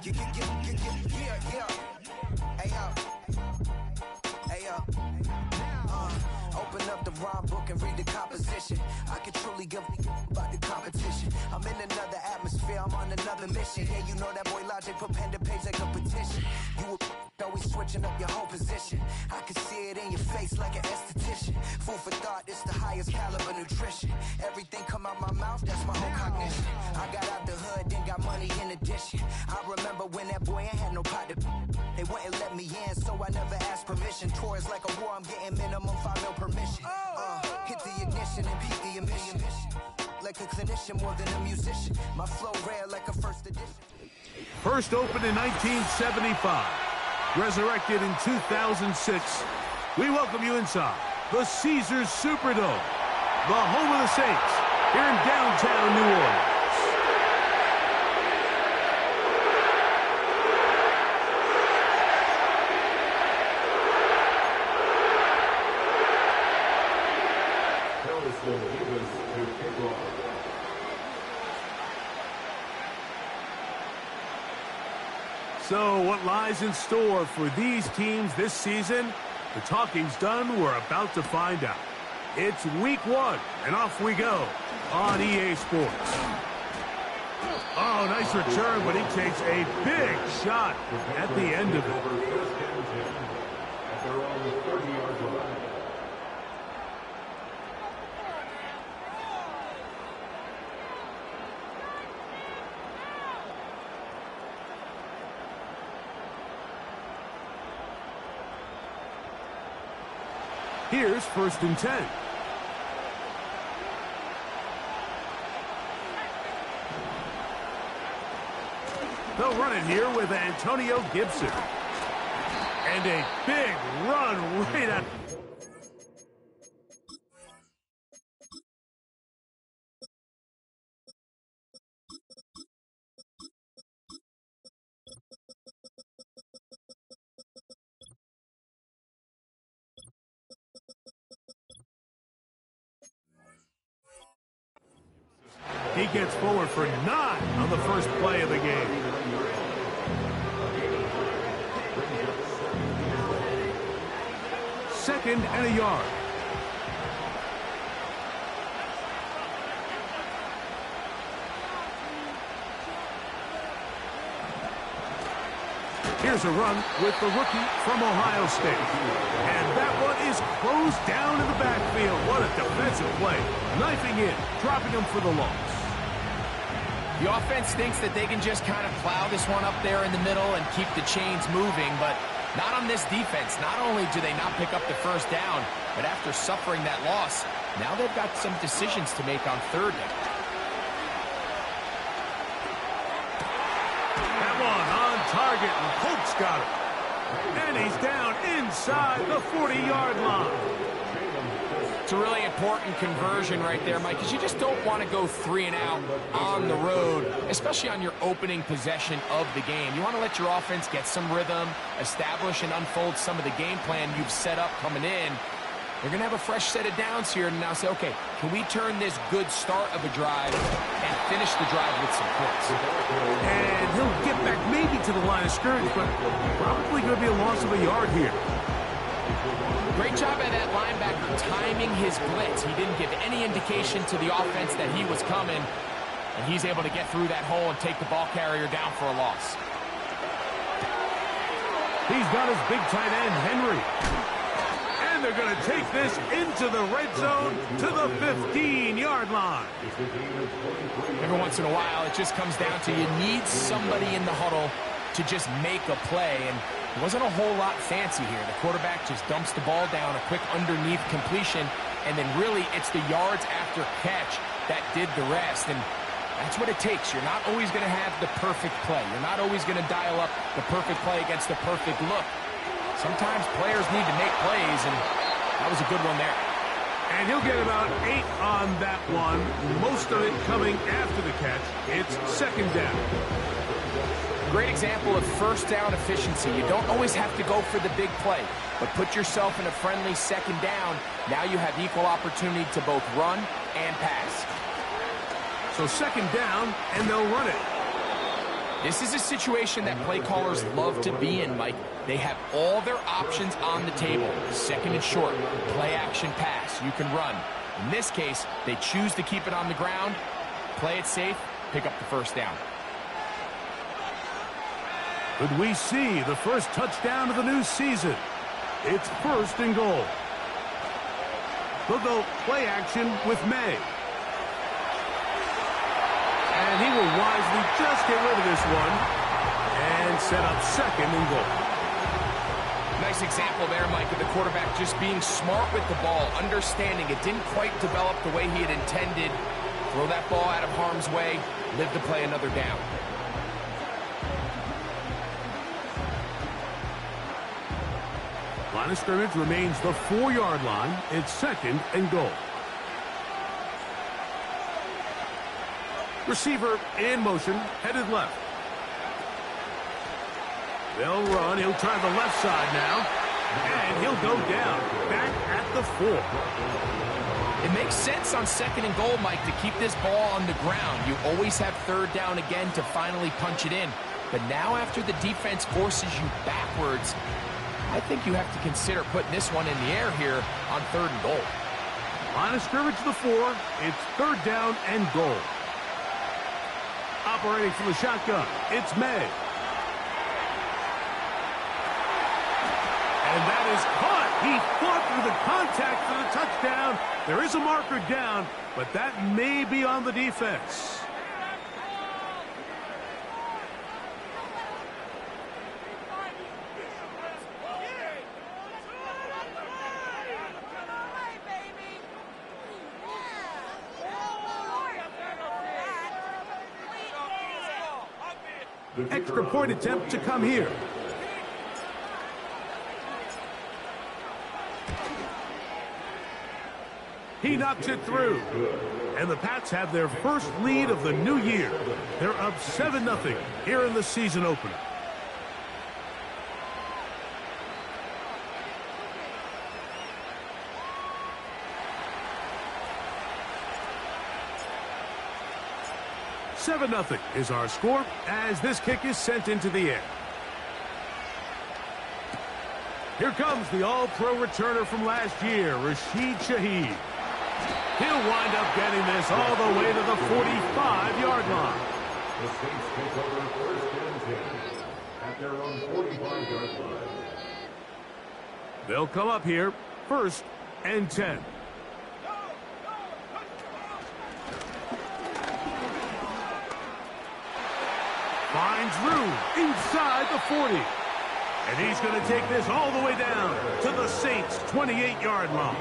Yeah. Hey, yo. Open up the rhyme book and read the composition. I can truly give about the competition. I'm in another atmosphere, I'm on another mission. Yeah, you know that boy Logic put pen to page like a petition. You always switching up your whole position. I can see it in your face like an esthetician. Food for thought, it's the highest caliber nutrition. Everything come out my mouth, that's my whole cognition. I got out the hood, then got money in addition. I remember when that boy ain't had no pot to. They wouldn't let me in, so I never asked permission. Tours like a war, I'm getting minimum 5 mil permission. Hit the ignition and beat the emission. Like a clinician more than a musician. My flow rare like a first edition. First opened in 1975. Resurrected in 2006. We welcome you inside the Caesars Superdome, the home of the Saints, here in downtown New Orleans. So what lies in store for these teams this season? The talking's done. We're about to find out. It's week 1, and off we go on EA Sports. Oh, nice return, but he takes a big shot at the end of it. Here's 1st and 10. They'll run it here with Antonio Gibson. And a big run right at... He gets forward for 9 on the first play of the game. Second and a yard. Here's a run with the rookie from Ohio State. And that one is closed down in the backfield. What a defensive play. Knifing in, dropping him for the loss. The offense thinks that they can just kind of plow this one up there in the middle and keep the chains moving, but not on this defense. Not only do they not pick up the first down, but after suffering that loss, now they've got some decisions to make on 3rd down. That one on target, and Polk's got it. And he's down inside the 40-yard line. It's a really important conversion right there, Mike, because you just don't want to go 3 and out on the road, especially on your opening possession of the game. You want to let your offense get some rhythm, establish and unfold some of the game plan you've set up coming in. They're going to have a fresh set of downs here and now say, okay, can we turn this good start of a drive and finish the drive with some points? And he'll get back maybe to the line of scrimmage, but probably going to be a loss of a yard here. Great job by that linebacker timing his blitz. He didn't give any indication to the offense that he was coming, and he's able to get through that hole and take the ball carrier down for a loss. He's got his big tight end, Henry. And they're going to take this into the red zone to the 15-yard line. Every once in a while, it just comes down to you need somebody in the huddle to just make a play, and it wasn't a whole lot fancy here. The quarterback just dumps the ball down, a quick underneath completion, and then really it's the yards after catch that did the rest, and that's what it takes. You're not always going to have the perfect play. You're not always going to dial up the perfect play against the perfect look. Sometimes players need to make plays, and that was a good one there. And he'll get about 8 on that one, most of it coming after the catch. It's 2nd down. Great example of first down efficiency. You don't always have to go for the big play, but put yourself in a friendly 2nd down. Now you have equal opportunity to both run and pass. So 2nd down, and they'll run it. This is a situation that play callers love to be in, Mike. They have all their options on the table. Second and short, play action pass, you can run. In this case, they choose to keep it on the ground, play it safe, pick up the first down. Could we see the first touchdown of the new season? It's first and goal. They'll go play action with May. And he will wisely just get rid of this one and set up second and goal. Nice example there, Mike, of the quarterback just being smart with the ball, understanding it didn't quite develop the way he had intended. Throw that ball out of harm's way, live to play another down. Line of scrimmage remains the 4-yard line. It's second and goal. Receiver in motion, headed left. They'll run. He'll try the left side now. And he'll go down, back at the 4. It makes sense on second and goal, Mike, to keep this ball on the ground. You always have third down again to finally punch it in. But now after the defense forces you backwards, I think you have to consider putting this one in the air here on third and goal. Line of scrimmage the 4. It's third down and goal. Operating from the shotgun, it's May. And that is caught. He fought through the contact for the touchdown. There is a marker down, but that may be on the defense. Extra point attempt to come here. He knocks it through. And the Pats have their first lead of the new year. They're up 7-0 here in the season opener. $7-0 is our score as this kick is sent into the air. Here comes the all-pro returner from last year, Rashid Shaheed. He'll wind up getting this all the way to the 45-yard line. The Saints take over first and 10 at their own 45-yard line. They'll come up here, first and 10. Finds room inside the 40. And he's going to take this all the way down to the Saints' 28-yard line.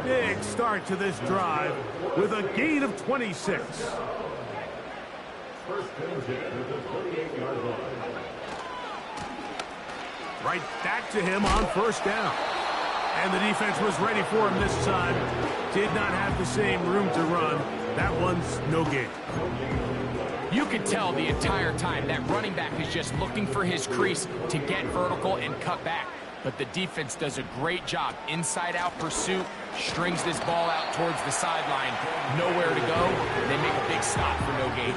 Big start to this drive with a gain of 26. First and 10 at the 28-yard line. Right back to him on first down. And the defense was ready for him this time. Did not have the same room to run. That one's no gain. You could tell the entire time that running back is just looking for his crease to get vertical and cut back. But the defense does a great job. Inside-out pursuit, strings this ball out towards the sideline. Nowhere to go. They make a big stop for no gain.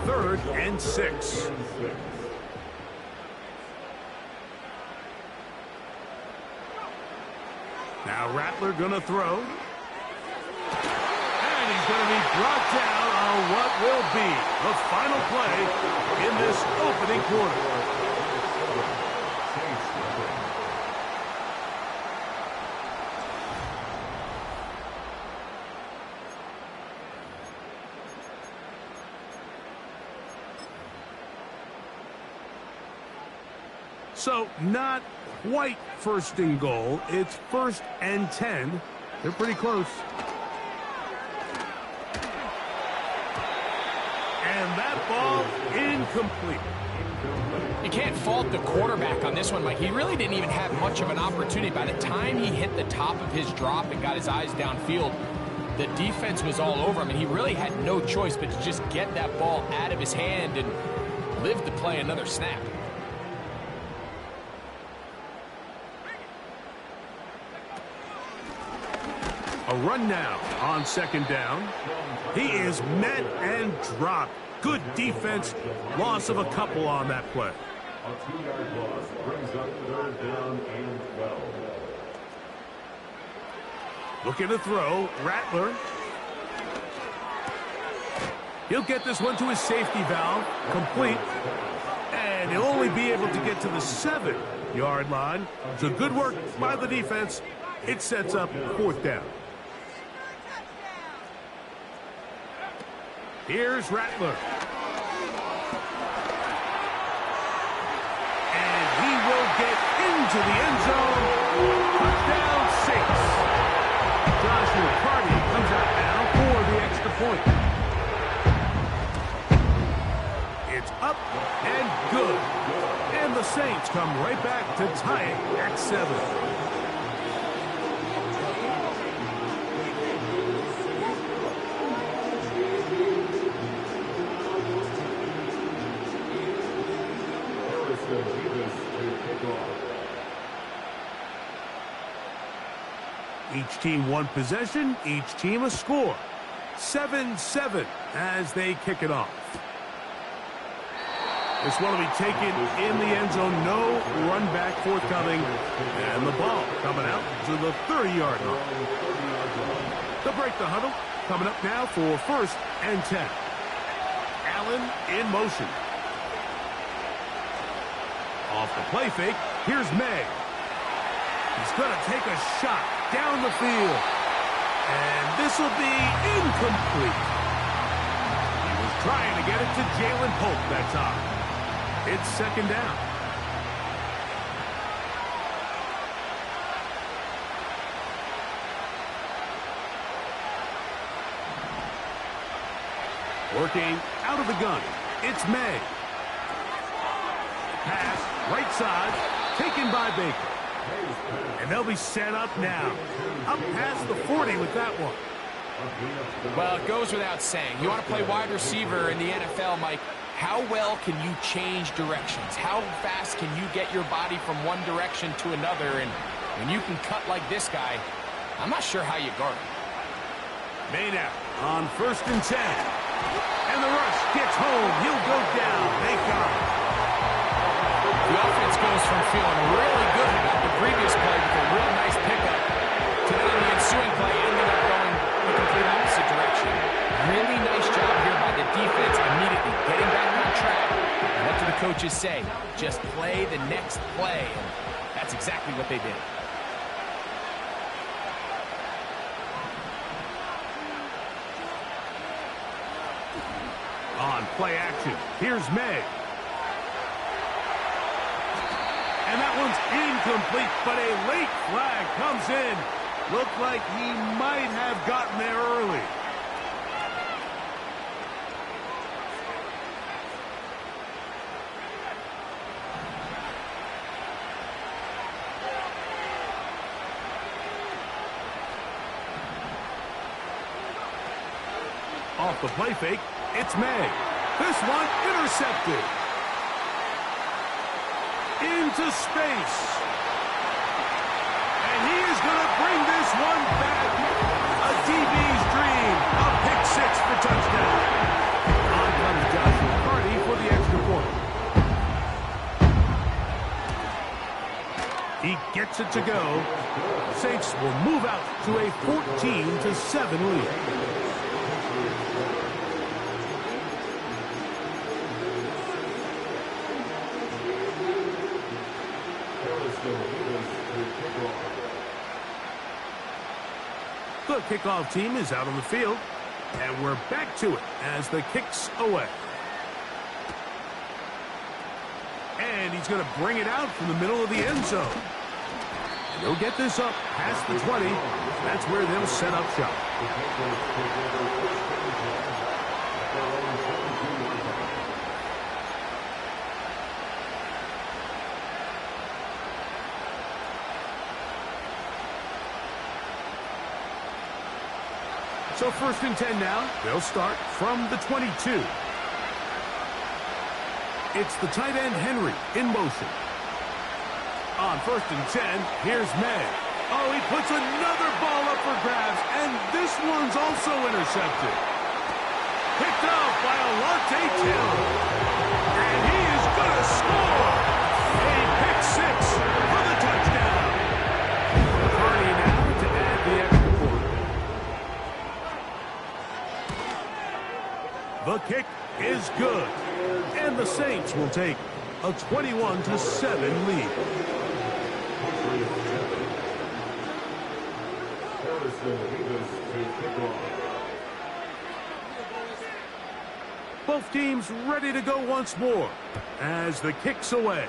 Third and 6. Now Rattler gonna throw. He's going to be brought down on what will be the final play in this opening quarter. So not quite first and goal. It's first and 10. They're pretty close. And that ball incomplete. You can't fault the quarterback on this one, Mike. He really didn't even have much of an opportunity. By the time he hit the top of his drop and got his eyes downfield, the defense was all over him, and he really had no choice but to just get that ball out of his hand and live to play another snap. A run now on second down. He is met and dropped. Good defense. Loss of a couple on that play. A 2-yard loss brings up 3rd down and 12. Looking to throw. Rattler. He'll get this one to his safety valve. Complete. And he'll only be able to get to the 7-yard line. So good work by the defense. It sets up 4th down. Here's Rattler. And he will get into the end zone. Touchdown 6. Joshua Carty comes out now for the extra point. It's up and good. And the Saints come right back to tie it at 7. Each team one possession, each team a score. 7-7 as they kick it off. This one will be taken in the end zone. No run back forthcoming. And the ball coming out to the 30-yard line. They'll break the huddle. Coming up now for 1st and 10. Allen in motion. Off the play fake, here's May. He's going to take a shot down the field. And this will be incomplete. He was trying to get it to Jalen Polk that time. It's 2nd down. Working out of the gun. It's May. Pass, right side, taken by Baker. And they'll be set up now. Up past the 40 with that one. Well, it goes without saying. You want to play wide receiver in the NFL, Mike. How well can you change directions? How fast can you get your body from one direction to another? And when you can cut like this guy, I'm not sure how you guard him. May now on 1st and 10. And the rush gets home. He'll go down. Thank God. The offense goes from feeling really good about the previous play with a real nice pickup to then the ensuing play ending up going the complete opposite direction. Really nice job here by the defense immediately getting back on track. And what do the coaches say? Just play the next play. And that's exactly what they did. On play action, here's May. And that one's incomplete, but a late flag comes in. Looked like he might have gotten there early. Off the play fake, it's May. This one intercepted. Into space. And he is going to bring this one back. A DB's dream. A pick 6 for touchdown. On comes Joshua Carty for the extra point. He gets it to go. Saints will move out to a 14-7 lead. The kickoff team is out on the field, and we're back to it as the kick's away. And he's going to bring it out from the middle of the end zone. They'll get this up past the 20. That's where they'll set up shop. So 1st and 10 now. They'll start from the 22. It's the tight end Henry in motion. On 1st and 10, here's May. Oh, he puts another ball up for grabs, and this one's also intercepted. a tail. And he is going to score. A pick six for the touchdown. McCartney now to add the extra point. The kick is good. And the Saints will take a 21-7 lead. Both teams ready to go once more as the kick's away.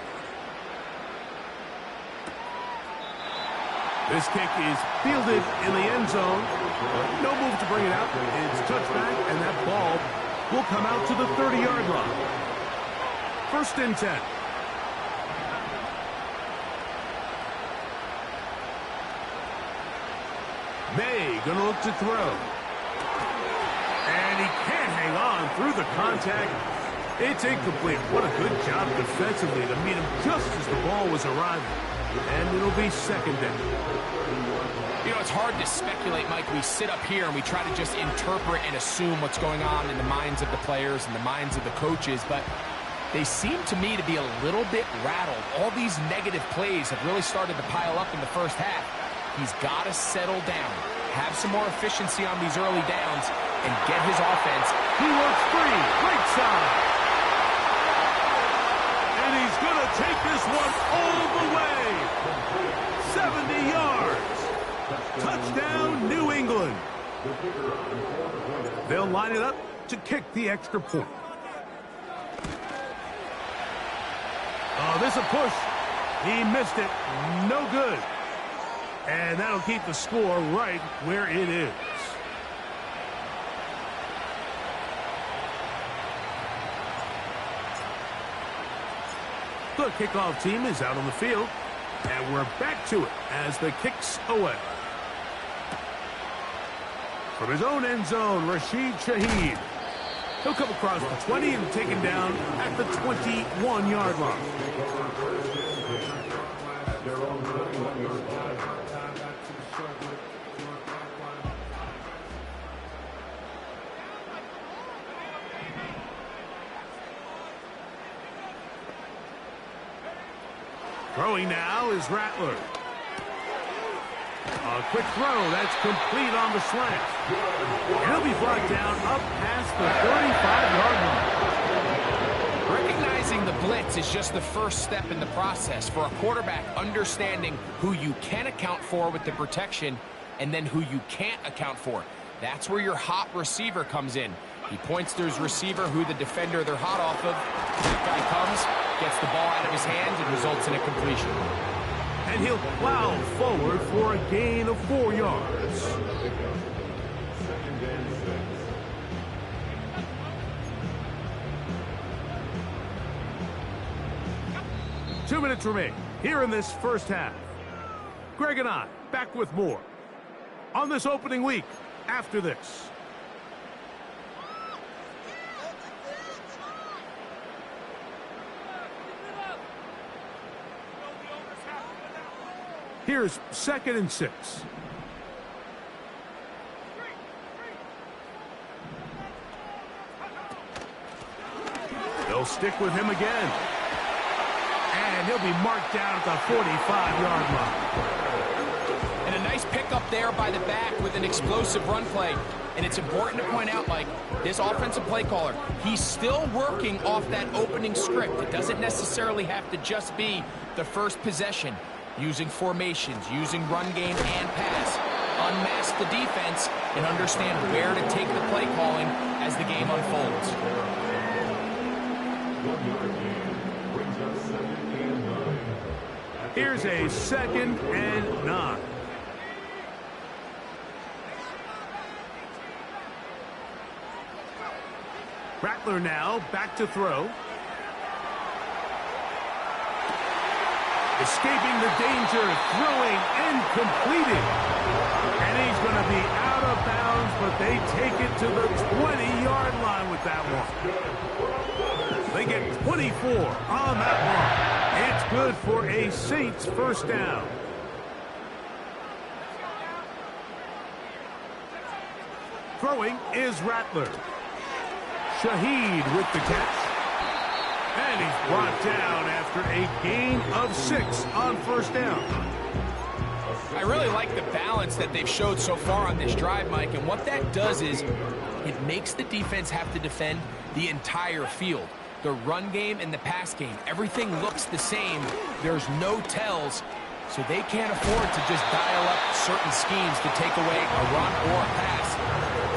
This kick is fielded in the end zone. No move to bring it out. It's touchback, and that ball will come out to the 30-yard line. 1st and 10. May gonna look to throw. And he can't hang on through the contact. It's incomplete. What a good job defensively to meet him just as the ball was arriving. And it'll be 2nd down. You know, it's hard to speculate, Mike. We sit up here and we try to just interpret and assume what's going on in the minds of the players and the minds of the coaches, but they seem to me to be a little bit rattled. All these negative plays have really started to pile up in the first half. He's got to settle down, have some more efficiency on these early downs, and get his offense. He works free, right side. And he's going to take this one all the way. 70 yards. Touchdown, New England. They'll line it up to kick the extra point. Oh, this a push. He missed it. No good. And that'll keep the score right where it is. The kickoff team is out on the field. And we're back to it as the kick's away. From his own end zone, Rashid Shaheed. He'll come across the 20 and taken down at the 21-yard line. Throwing now is Rattler. A quick throw, that's complete on the slant. And he'll be brought down up past the 35-yard line. Recognizing the blitz is just the first step in the process for a quarterback, understanding who you can account for with the protection and then who you can't account for. That's where your hot receiver comes in. He points to his receiver, who the defender they're hot off of. That guy comes, gets the ball out of his hands, and results in a completion. And he'll plow forward for a gain of 4 yards. Two minutes remain here in this first half. Greg and I back with more on this opening week after this. Here's 2nd and 6. They'll stick with him again. And he'll be marked down at the 45-yard line. And a nice pickup there by the back with an explosive run play. And it's important to point out, Mike, this offensive play caller, he's still working off that opening script. It doesn't necessarily have to just be the first possession. Using formations, using run game and pass. Unmask the defense and understand where to take the play calling as the game unfolds. Here's a 2nd and 9. Rattler now back to throw. Escaping the danger, throwing and completing. And he's going to be out of bounds, but they take it to the 20-yard line with that one. They get 24 on that one. It's good for a Saints first down. Throwing is Rattler. Shaheed with the catch. And he's brought down after a gain of 6 on first down. I really like the balance that they've showed so far on this drive, Mike, and what that does is it makes the defense have to defend the entire field. The run game and the pass game, everything looks the same. There's no tells, so they can't afford to just dial up certain schemes to take away a run or a pass.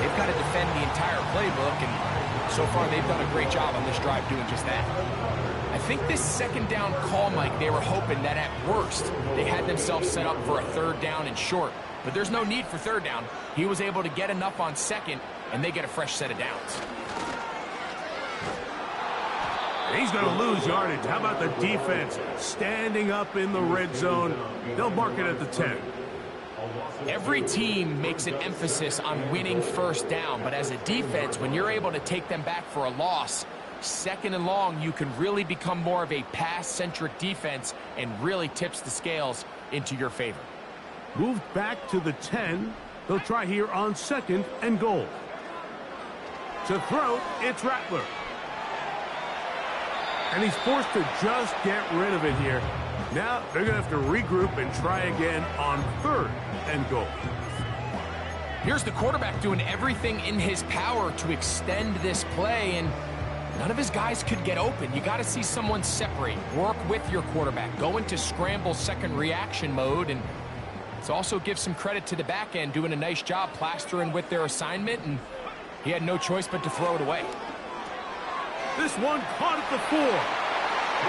They've got to defend the entire playbook, and so far they've done a great job on this drive doing just that. I think this second down call, Mike, they were hoping that at worst they had themselves set up for a third down and short. But there's no need for third down. He was able to get enough on second, and they get a fresh set of downs. He's going to lose yardage. How about the defense standing up in the red zone? They'll mark it at the 10. Every team makes an emphasis on winning first down, but as a defense, when you're able to take them back for a loss, second and long, you can really become more of a pass-centric defense and really tips the scales into your favor. Moved back to the 10. They'll try here on second and goal. To throw, it's Rattler. And he's forced to just get rid of it here. Now they're going to have to regroup and try again on third and goal. Here's the quarterback doing everything in his power to extend this play, and none of his guys could get open. You got to see someone separate, work with your quarterback, go into scramble second reaction mode, and it also gives some credit to the back end doing a nice job plastering with their assignment, and he had no choice but to throw it away. This one caught at the 4.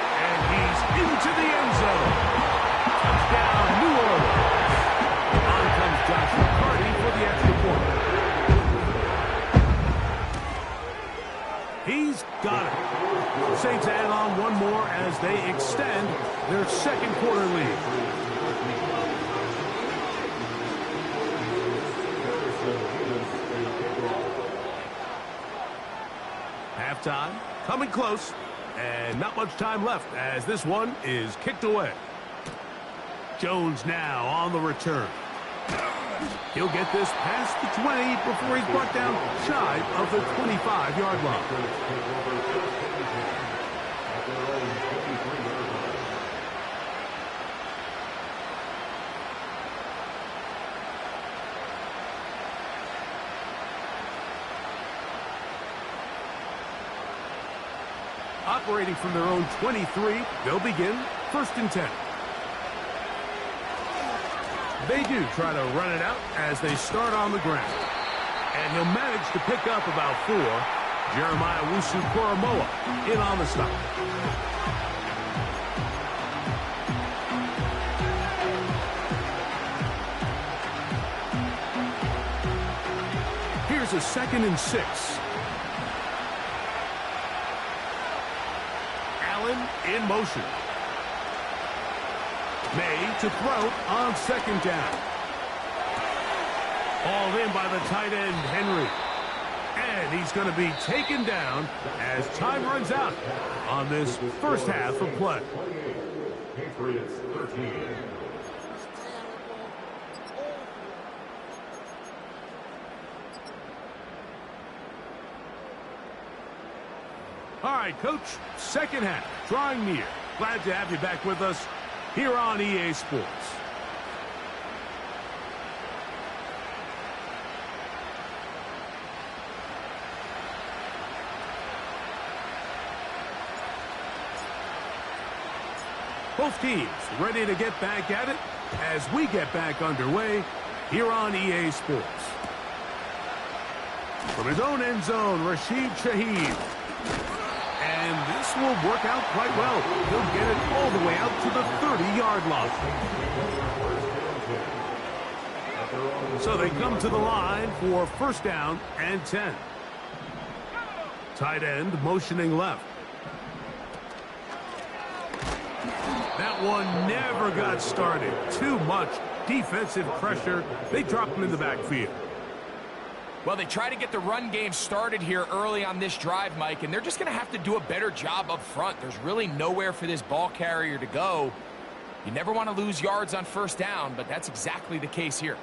And he's into the end zone. Touchdown, New Orleans. On comes Josh McCarty for the extra point. He's got it. Saints add on one more as they extend their second quarter lead. Halftime. Coming close, and not much time left as this one is kicked away. Jones now on the return. He'll get this past the 20 before he's brought down shy of the 25-yard line. Operating from their own 23, they'll begin first and 10. They do try to run it out as they start on the ground. And he'll manage to pick up about 4. Jeremiah Wusu-Koromoa in on the stop. Here's a 2nd and 6. In motion. May to throw on 2nd down. Hauled in by the tight end, Henry. And he's going to be taken down as time runs out on this first half of play. Patriots 13. All right, Coach, second half, drawing near. Glad to have you back with us here on EA Sports. Both teams ready to get back at it as we get back underway here on EA Sports. From his own end zone, Rashid Shaheed. And this will work out quite well. He'll get it all the way out to the 30-yard line. So they come to the line for first down and 10. Tight end motioning left. That one never got started. Too much defensive pressure. They drop him in the backfield. Well, they try to get the run game started here early on this drive, Mike, and they're just going to have to do a better job up front. There's really nowhere for this ball carrier to go. You never want to lose yards on first down, but that's exactly the case here.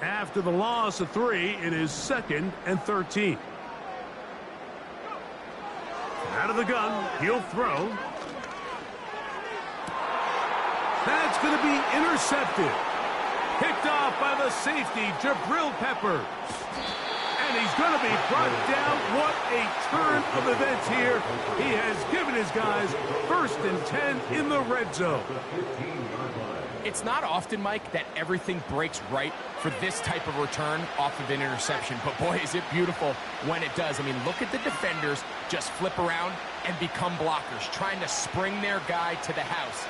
After the loss of 3, it is 2nd and 13. Out of the gun, he'll throw. That's going to be intercepted. Picked off by the safety, Jabril Peppers. And he's going to be brought down. What a turn of events here. He has given his guys 1st and 10 in the red zone. It's not often, Mike, that everything breaks right for this type of return off of an interception. But, boy, is it beautiful when it does. I mean, look at the defenders just flip around and become blockers, trying to spring their guy to the house.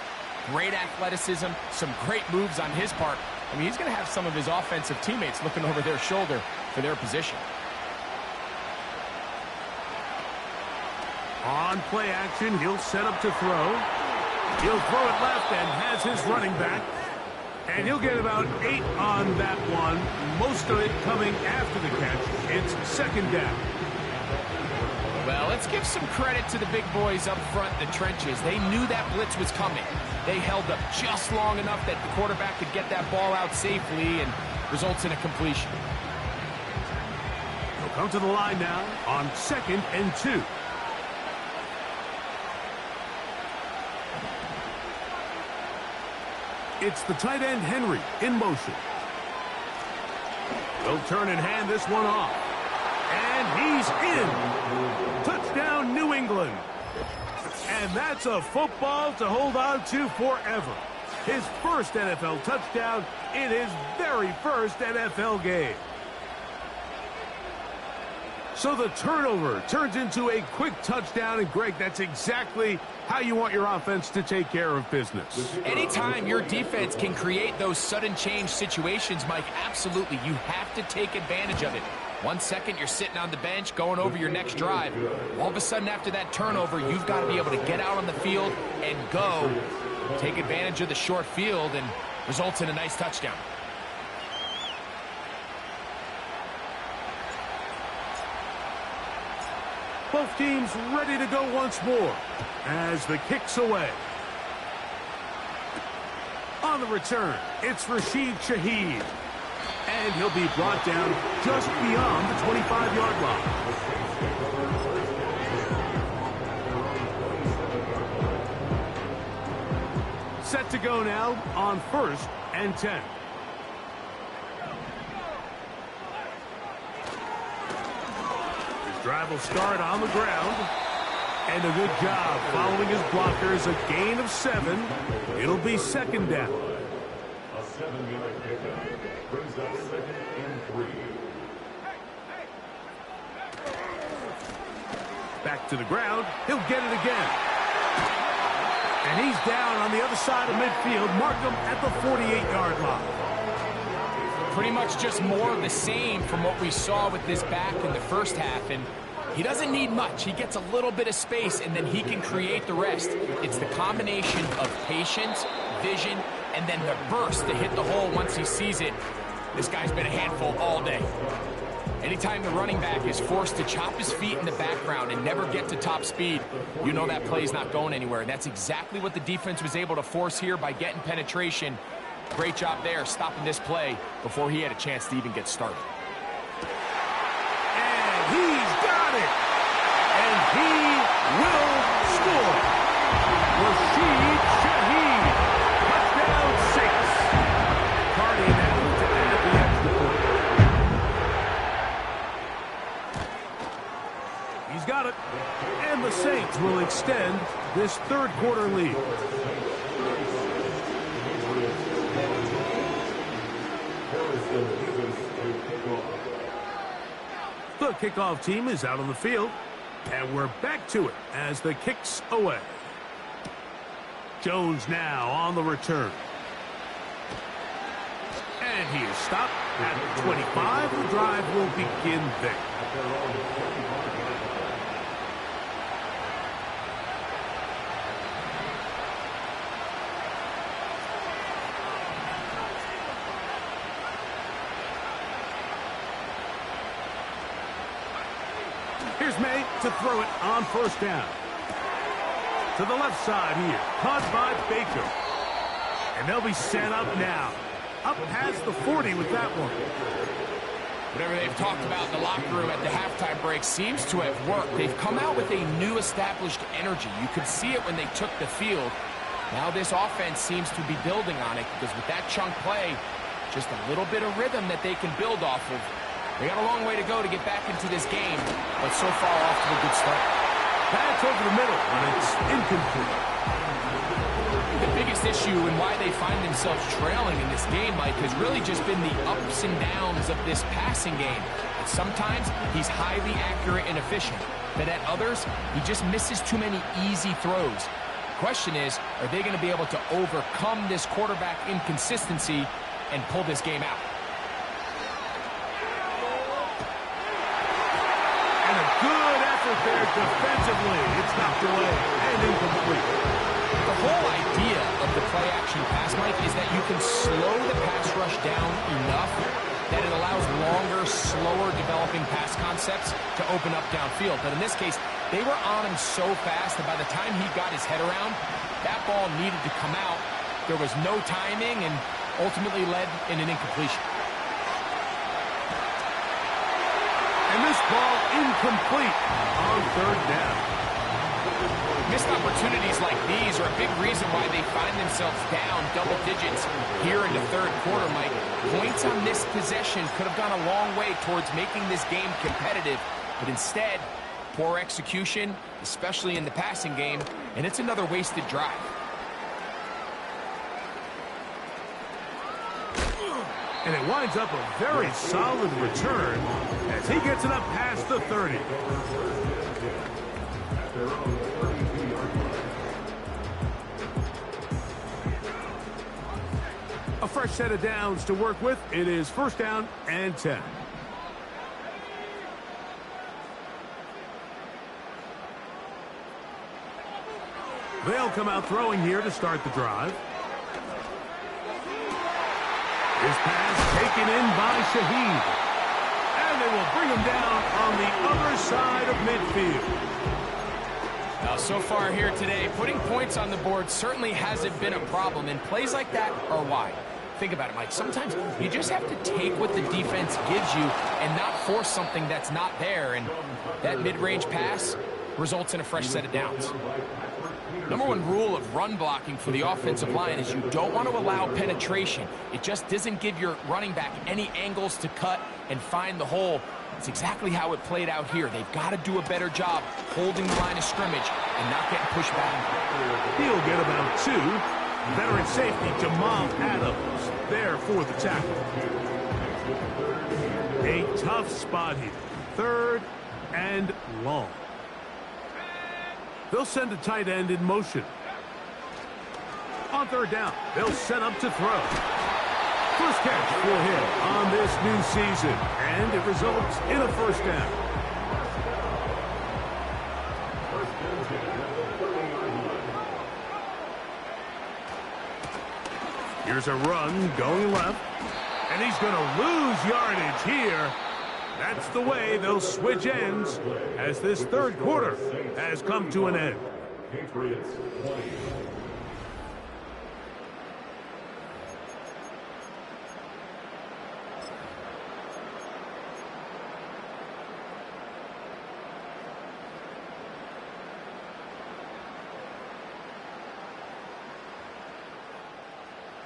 Great athleticism, some great moves on his part. I mean, he's going to have some of his offensive teammates looking over their shoulder for their position. On play action, he'll set up to throw. He'll throw it left and has his running back. And he'll get about 8 on that one. Most of it coming after the catch. It's 2nd down. Well, let's give some credit to the big boys up front in the trenches. They knew that blitz was coming. They held up just long enough that the quarterback could get that ball out safely and results in a completion. He'll come to the line now on 2nd and 2. It's the tight end, Henry, in motion. He'll turn and hand this one off. And he's in. Touchdown, New England. And that's a football to hold on to forever. His 1st NFL touchdown in his very first NFL game. So the turnover turns into a quick touchdown. And, Greg, that's exactly how you want your offense to take care of business. Anytime your defense can create those sudden change situations, Mike, absolutely, you have to take advantage of it. 1 second, you're sitting on the bench, going over your next drive. All of a sudden, after that turnover, you've got to be able to get out on the field and go. Take advantage of the short field, and results in a nice touchdown. Both teams ready to go once more as the kick's away. On the return, it's Rashid Shaheed. And he'll be brought down just beyond the 25-yard line. Set to go now on 1st and 10. His drive will start on the ground. And a good job following his blockers. A gain of 7. It'll be 2nd down. A 7-yard pickup brings up 2nd and 3. Back to the ground. He'll get it again. And he's down on the other side of midfield. Mark him at the 48-yard line. Pretty much just more of the same from what we saw with this back in the first half. And he doesn't need much. He gets a little bit of space, and then he can create the rest. It's the combination of patience, vision, and then the burst to hit the hole once he sees it. This guy's been a handful all day. Anytime the running back is forced to chop his feet in the background and never get to top speed, you know that play's not going anywhere. And that's exactly what the defense was able to force here by getting penetration. Great job there, stopping this play before he had a chance to even get started. And he's got it. And he will score. Rashid Shaheed. Touchdown 6. Cardi now to add the extra point. He's got it. And the Saints will extend this third quarter lead. The kickoff team is out on the field, and we're back to it as the kick's away. Jones now on the return. And he is stopped at the 25. The drive will begin there. Here's May to throw it on 1st down. To the left side here. Caught by Baker. And they'll be set up now. up past the 40 with that one. Whatever they've talked about in the locker room at the halftime break seems to have worked. They've come out with a new established energy. You could see it when they took the field. Now this offense seems to be building on it because with that chunk play, just a little bit of rhythm that they can build off of. They got a long way to go to get back into this game, but so far off to a good start. That's over the middle, and it's incomplete. The biggest issue and why they find themselves trailing in this game, Mike, has really just been the ups and downs of this passing game. And sometimes he's highly accurate and efficient, but at others, he just misses too many easy throws. The question is, are they going to be able to overcome this quarterback inconsistency and pull this game out? And a good effort there defensively. It's knocked away and incomplete. The whole idea of the play-action pass, Mike, is that you can slow the pass rush down enough that it allows longer, slower developing pass concepts to open up downfield. But in this case, they were on him so fast that by the time he got his head around, that ball needed to come out. There was no timing and ultimately led in an incompletion. And this ball incomplete on third down. Missed opportunities like these are a big reason why they find themselves down double digits here in the third quarter, Mike. Points on this possession could have gone a long way towards making this game competitive, but instead, poor execution, especially in the passing game, and it's another wasted drive. And it winds up a very solid return as he gets it up past the 30. A fresh set of downs to work with. It is first down and 10. They'll come out throwing here to start the drive. His pass taken in by Shaheed. And they will bring him down on the other side of midfield. Now, so far here today, putting points on the board certainly hasn't been a problem, and plays like that are why. Think about it, Mike. Sometimes you just have to take what the defense gives you and not force something that's not there, and that mid-range pass results in a fresh set of downs. Number one rule of run blocking for the offensive line is you don't want to allow penetration. It just doesn't give your running back any angles to cut and find the hole. It's exactly how it played out here. They've got to do a better job holding the line of scrimmage and not getting pushed back. He'll get about 2. Veteran safety Jamal Adams there for the tackle. A tough spot here. Third and long. They'll send a tight end in motion. On third down, they'll set up to throw. First catch for him on this new season, and it results in a first down. Here's a run going left, and he's going to lose yardage here. That's the way they'll switch ends as this third quarter has come to an end. Patriots 20.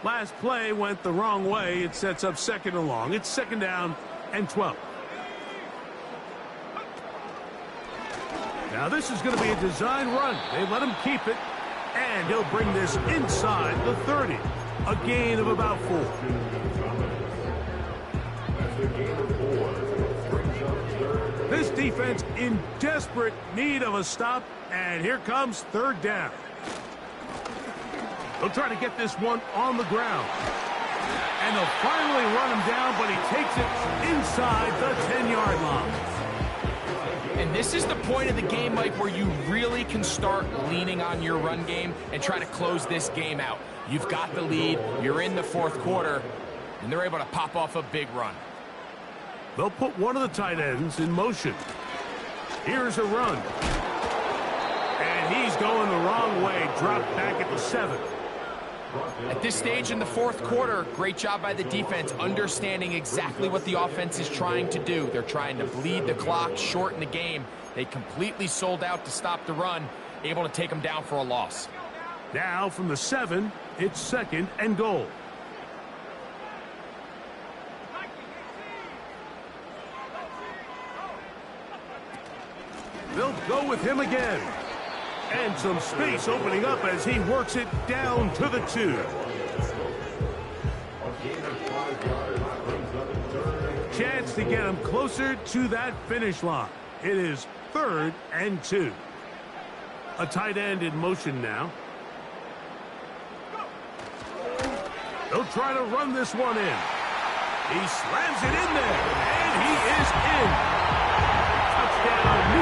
Last play went the wrong way. It sets up second and long. It's second down and 12. Now this is going to be a design run. They let him keep it, and he'll bring this inside the 30. A gain of about 4. This defense in desperate need of a stop, and here comes third down. They'll try to get this one on the ground. And they'll finally run him down, but he takes it inside the 10-yard line. And this is the point of the game, Mike, where you really can start leaning on your run game and try to close this game out. You've got the lead, you're in the fourth quarter, and they're able to pop off a big run. They'll put one of the tight ends in motion. Here's a run. And he's going the wrong way, dropped back at the 7. At this stage in the fourth quarter, great job by the defense, understanding exactly what the offense is trying to do. They're trying to bleed the clock, shorten the game. They completely sold out to stop the run, able to take them down for a loss. Now from the 7, it's 2nd and goal. They'll go with him again. And some space opening up as he works it down to the 2. Chance to get him closer to that finish line. It is 3rd and 2. A tight end in motion now. They'll try to run this one in. He slams it in there, and he is in.